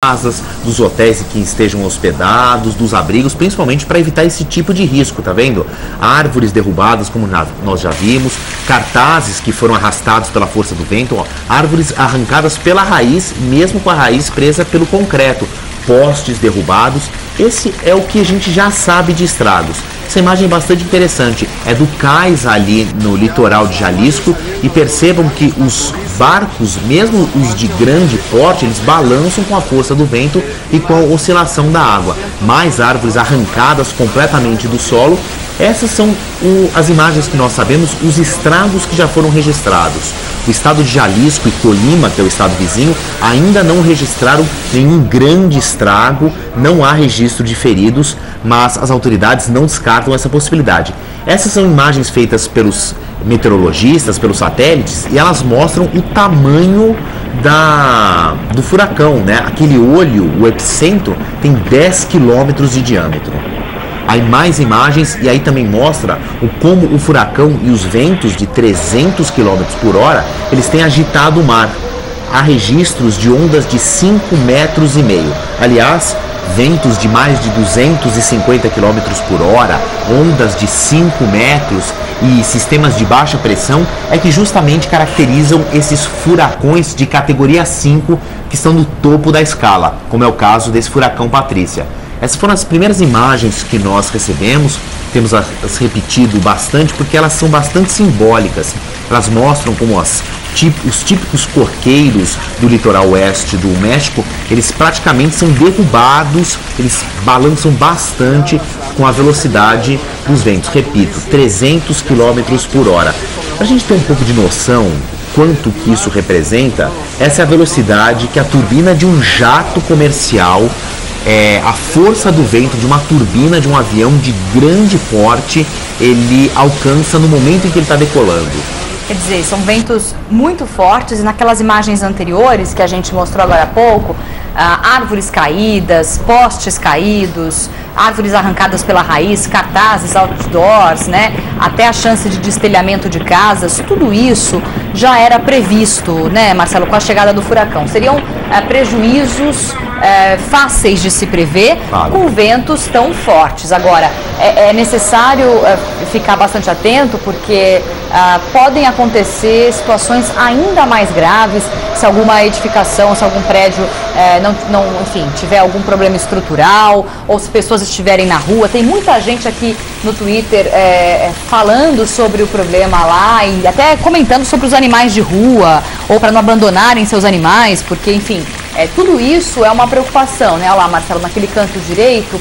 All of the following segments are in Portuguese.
casas, dos hotéis em que estejam hospedados, dos abrigos, principalmente para evitar esse tipo de risco, tá vendo? Árvores derrubadas, como nós já vimos, cartazes que foram arrastados pela força do vento, ó, árvores arrancadas pela raiz, mesmo com a raiz presa pelo concreto, postes derrubados. Esse é o que a gente já sabe de estragos. Essa imagem é bastante interessante, é do cais ali no litoral de Jalisco, e percebam que os barcos, mesmo os de grande porte, eles balançam com a força do vento e com a oscilação da água. Mais árvores arrancadas completamente do solo. Essas são as imagens que nós sabemos, os estragos que já foram registrados. O estado de Jalisco e Colima, que é o estado vizinho, ainda não registraram nenhum grande estrago, não há registro de feridos, mas as autoridades não descartam essa possibilidade. Essas são imagens feitas pelos meteorologistas, pelos satélites, e elas mostram o tamanho do furacão, né? Aquele olho, o epicentro, tem 10 quilômetros de diâmetro. Aí mais imagens, e aí também mostra como o furacão e os ventos de 300 km por hora, eles têm agitado o mar. Há registros de ondas de 5,5 metros. Aliás, ventos de mais de 250 km por hora, ondas de 5 metros e sistemas de baixa pressão é que justamente caracterizam esses furacões de categoria 5 que estão no topo da escala, como é o caso desse furacão Patrícia. Essas foram as primeiras imagens que nós recebemos, temos as repetido bastante porque elas são bastante simbólicas. Elas mostram como os típicos coqueiros do litoral oeste do México, eles praticamente são derrubados, eles balançam bastante com a velocidade dos ventos. Repito, 300 km por hora. Para a gente ter um pouco de noção quanto que isso representa, essa é a velocidade que a turbina de um jato comercial, a força do vento de uma turbina de um avião de grande porte, ele alcança no momento em que ele está decolando. Quer dizer, são ventos muito fortes, e naquelas imagens anteriores que a gente mostrou agora há pouco, árvores caídas, postes caídos, árvores arrancadas pela raiz, cartazes, outdoors, né? Até a chance de destelhamento de casas, tudo isso já era previsto, né, Marcelo, com a chegada do furacão. Seriam prejuízos fáceis de se prever, claro, com ventos tão fortes. Agora, é necessário ficar bastante atento, porque podem acontecer situações ainda mais graves se alguma edificação, se algum prédio enfim, tiver algum problema estrutural, ou se pessoas estiverem na rua. Tem muita gente aqui no Twitter falando sobre o problema lá e até comentando sobre os animais de rua, ou para não abandonarem seus animais, porque, enfim, tudo isso é uma preocupação, né? Olha lá, Marcelo, naquele canto direito,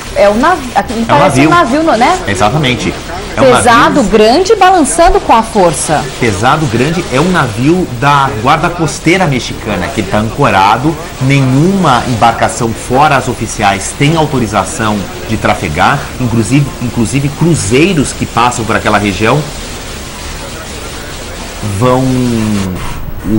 parece um navio, né? Exatamente. Pesado, grande, balançando com a força. Pesado, grande, é um navio da Guarda Costeira Mexicana, que está ancorado. Nenhuma embarcação fora as oficiais tem autorização de trafegar, inclusive cruzeiros que passam por aquela região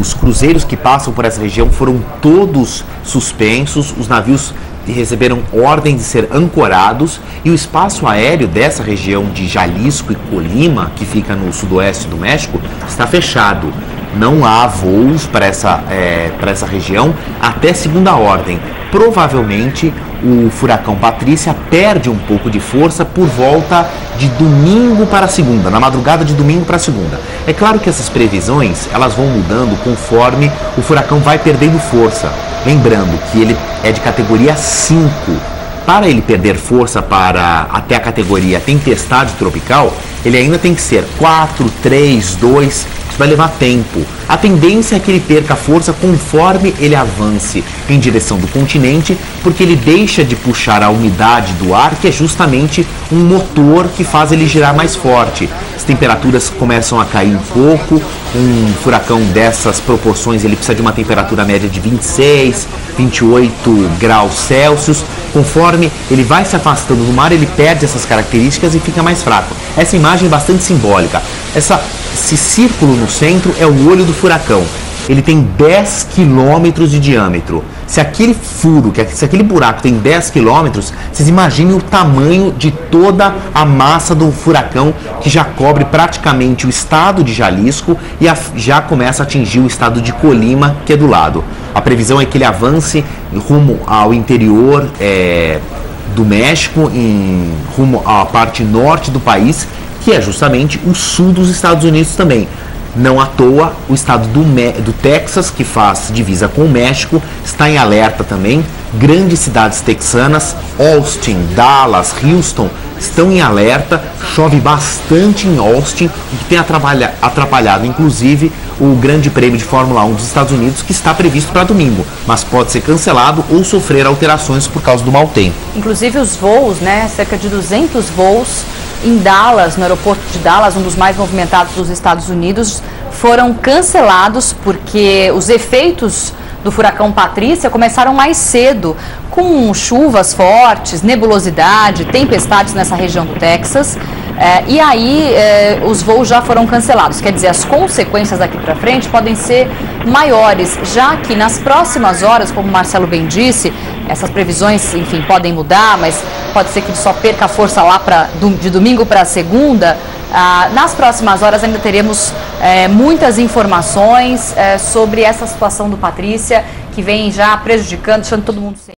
Os cruzeiros que passam por essa região foram todos suspensos, os navios receberam ordem de ser ancorados, e o espaço aéreo dessa região de Jalisco e Colima, que fica no sudoeste do México, está fechado. Não há voos para essa região até segunda ordem. Provavelmente o furacão Patrícia perde um pouco de força por volta de domingo para segunda, na madrugada de domingo para segunda. É claro que essas previsões elas vão mudando conforme o furacão vai perdendo força. Lembrando que ele é de categoria 5. Para ele perder força até a categoria tempestade tropical, ele ainda tem que ser 4, 3, 2, isso vai levar tempo. A tendência é que ele perca força conforme ele avance em direção do continente, porque ele deixa de puxar a umidade do ar, que é justamente um motor que faz ele girar mais forte. As temperaturas começam a cair um pouco, um furacão dessas proporções ele precisa de uma temperatura média de 26, 28 graus Celsius. Conforme ele vai se afastando do mar, ele perde essas características e fica mais fraco. Essa imagem é bastante simbólica. Esse círculo no centro é o olho do furacão. ele tem 10 quilômetros de diâmetro. Se aquele furo, se aquele buraco tem 10 quilômetros, vocês imaginem o tamanho de toda a massa do furacão que já cobre praticamente o estado de Jalisco e já começa a atingir o estado de Colima, que é do lado. A previsão é que ele avance rumo ao interior do México, rumo à parte norte do país, que é justamente o sul dos Estados Unidos também. Não à toa, o estado do Texas, que faz divisa com o México, está em alerta também. Grandes cidades texanas, Austin, Dallas, Houston, estão em alerta. Chove bastante em Austin, o que tem atrapalhado, inclusive, o Grande Prêmio de Fórmula 1 dos Estados Unidos, que está previsto para domingo, mas pode ser cancelado ou sofrer alterações por causa do mau tempo. Inclusive os voos, cerca de 200 voos em Dallas, no aeroporto de Dallas, um dos mais movimentados dos Estados Unidos, foram cancelados porque os efeitos do furacão Patrícia começaram mais cedo, com chuvas fortes, nebulosidade, tempestades nessa região do Texas. E aí os voos já foram cancelados, quer dizer, as consequências daqui para frente podem ser maiores, já que nas próximas horas, como o Marcelo bem disse, essas previsões, enfim, podem mudar, mas pode ser que ele só perca a força lá de domingo para segunda. Nas próximas horas ainda teremos muitas informações sobre essa situação do Patrícia, que vem já prejudicando, deixando todo mundo sem